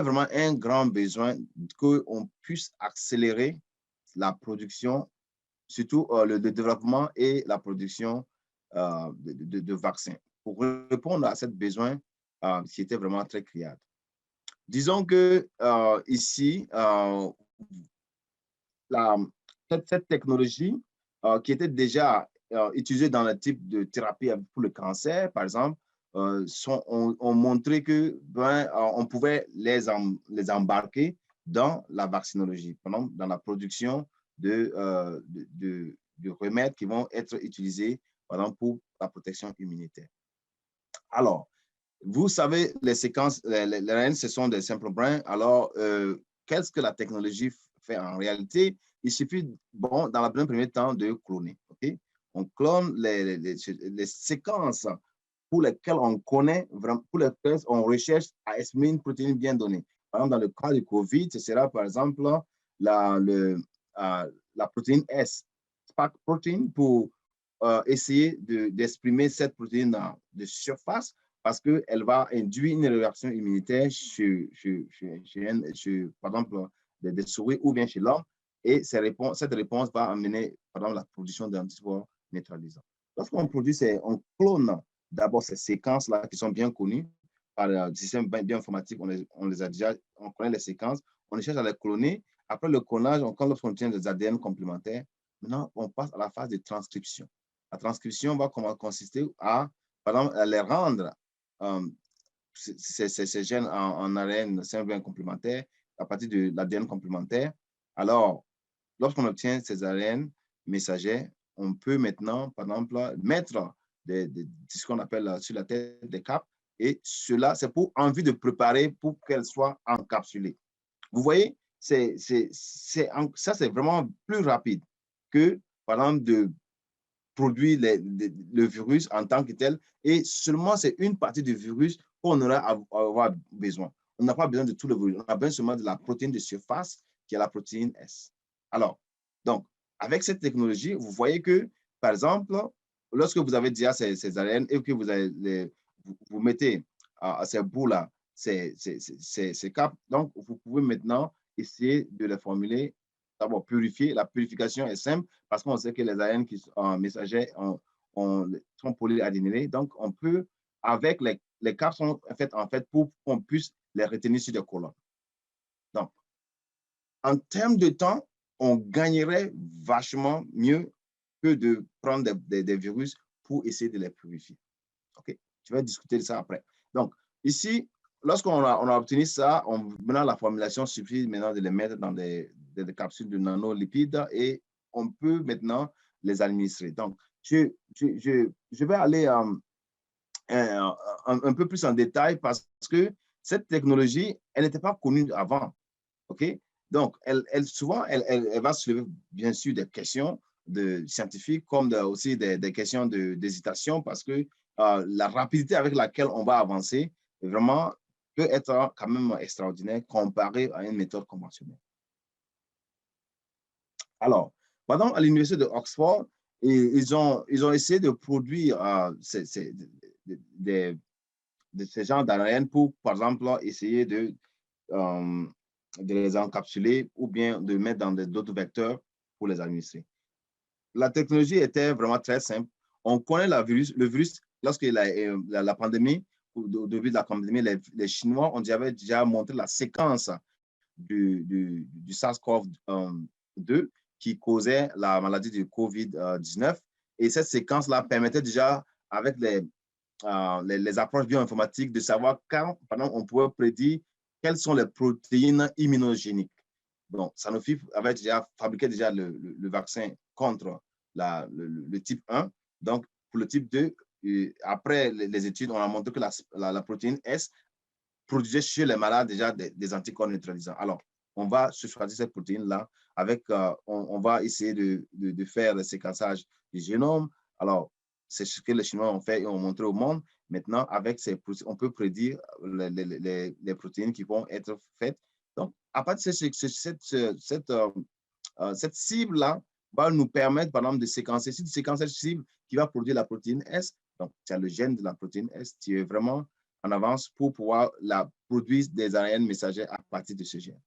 vraiment un grand besoin qu'on puisse accélérer la production, surtout le développement et la production de vaccins, pour répondre à ce besoin qui était vraiment très criard. Disons que ici, la, cette technologie qui était déjà utilisée dans le type de thérapie pour le cancer, par exemple, ont montré que on pouvait les embarquer dans la vaccinologie, par exemple, dans la production de remèdes qui vont être utilisés, par exemple, pour la protection immunitaire. Alors, vous savez, les séquences, les RNA, ce sont des simples brins. Alors, qu'est-ce que la technologie fait en réalité? Il suffit, bon, dans le premier temps, de cloner. Okay? On clone les séquences pour lesquelles on connaît, pour lesquelles on recherche à exprimer une protéine bien donnée. Par exemple, dans le cas du COVID, ce sera par exemple la protéine S, Spike protein, pour essayer d'exprimer cette protéine de surface, parce qu'elle va induire une réaction immunitaire chez par exemple, des souris ou bien chez l'homme. Et cette réponse va amener, par exemple, la production d'anticorps neutralisants. Lorsqu'on produit, on clone d'abord ces séquences-là qui sont bien connues par le système bioinformatique. On les a déjà, on connaît les séquences, on cherche à les cloner. Après le clonage, quand on obtient des ADN complémentaires, maintenant, on passe à la phase de transcription. La transcription va consister à, par exemple, à les rendre ces gènes en ARN simple complémentaire à partir de l'ADN complémentaire. Alors, lorsqu'on obtient ces ARN messagers, on peut maintenant, par exemple, mettre ce qu'on appelle sur la tête des capes, et cela, c'est pour en vue de préparer pour qu'elles soient encapsulées. Vous voyez, ça, c'est vraiment plus rapide que, par exemple, de produire le virus en tant que tel, et seulement c'est une partie du virus qu'on aura à avoir besoin. On n'a pas besoin de tout le virus, on a besoin seulement de la protéine de surface qui est la protéine S. Alors, donc, avec cette technologie, vous voyez que, par exemple, lorsque vous avez déjà ces ARN et que vous mettez à ces bouts-là, ces capes, donc vous pouvez maintenant essayer de les formuler. D'abord, purifier. La purification est simple parce qu'on sait que les ARN qui sont messagers sont polyadénylés. Donc, on peut, avec les capes sont en fait pour qu'on puisse les retenir sur des colonnes. Donc, en termes de temps, on gagnerait vachement mieux que de prendre des virus pour essayer de les purifier. OK? Je vais discuter de ça après. Donc, ici, lorsqu'on a obtenu ça, maintenant la formulation suffit maintenant de les mettre dans des capsules de nanolipides et on peut maintenant les administrer. Donc, je vais aller un peu plus en détail parce que cette technologie, elle n'était pas connue avant. OK? Donc, souvent, elle va soulever, bien sûr, des questions scientifiques comme aussi des questions d'hésitation parce que la rapidité avec laquelle on va avancer vraiment peut être quand même extraordinaire comparé à une méthode conventionnelle. Alors, par exemple, à l'université de Oxford, ils ont essayé de produire ces genres d'ARN pour, par exemple, essayer de les encapsuler ou bien de mettre dans d'autres vecteurs pour les administrer. La technologie était vraiment très simple. On connaît le virus, lorsque la pandémie, au début de la pandémie, les Chinois avaient déjà montré la séquence du SARS-CoV-2 qui causait la maladie du COVID-19. Et cette séquence-là permettait déjà, avec les approches bioinformatiques, de savoir quand, pendant on pouvait prédire quelles sont les protéines immunogéniques. Donc, Sanofi avait déjà fabriqué le vaccin contre le type 1. Donc, pour le type 2, après les études, on a montré que la protéine S produisait chez les malades déjà des anticorps neutralisants. Alors, on va choisir cette protéine-là avec, on va essayer de faire le séquençage du génome. Alors, c'est ce que les Chinois ont fait et ont montré au monde. Maintenant, avec ces protéines, on peut prédire les protéines qui vont être faites. Donc, à partir de cette cible-là va nous permettre, par exemple, de séquencer. Si tu séquences cette cible qui va produire la protéine S, donc tu as le gène de la protéine S, tu es vraiment en avance pour pouvoir produire des ARN messagers à partir de ce gène.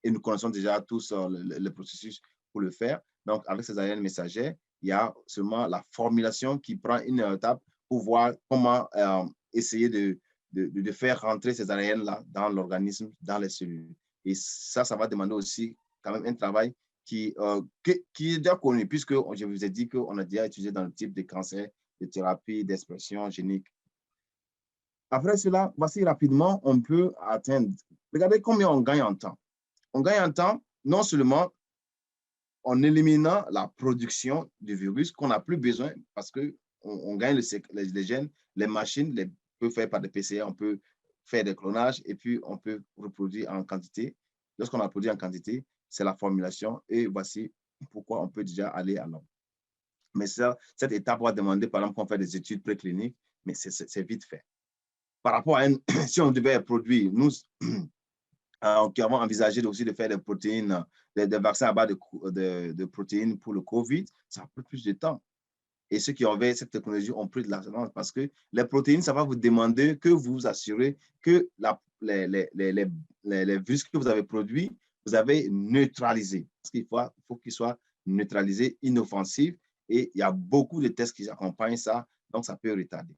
Et nous connaissons déjà tous le processus pour le faire. Donc, avec ces ARN messagers, il y a seulement la formulation qui prend une étape pour voir comment essayer de faire rentrer ces ARN-là dans l'organisme, dans les cellules. Et ça va demander aussi quand même un travail qui est déjà connu, puisque je vous ai dit qu'on a déjà utilisé dans le type de cancer, de thérapie, d'expression génique. Après cela, voici rapidement, on peut atteindre. Regardez combien on gagne en temps. On gagne en temps, non seulement en éliminant la production du virus qu'on n'a plus besoin parce qu'on gagne les gènes, les machines peuvent faire par des PCR, on peut faire des clonages et puis on peut reproduire en quantité. Lorsqu'on a produit en quantité, c'est la formulation et voici pourquoi on peut déjà aller à l'homme. Mais cette étape va demander, par exemple, qu'on fait des études précliniques, mais c'est vite fait. Par rapport à si on devait produire, nous, qui avons envisagé aussi de faire des protéines, des vaccins à base de protéines pour le COVID, ça prend plus de temps. Et ceux qui avaient cette technologie ont pris de l'argent parce que les protéines, ça va vous demander que vous vous assurez que les virus que vous avez produits, vous avez neutralisé. Parce qu'il faut qu'ils soient neutralisés, inoffensifs. Et il y a beaucoup de tests qui accompagnent ça, donc ça peut retarder.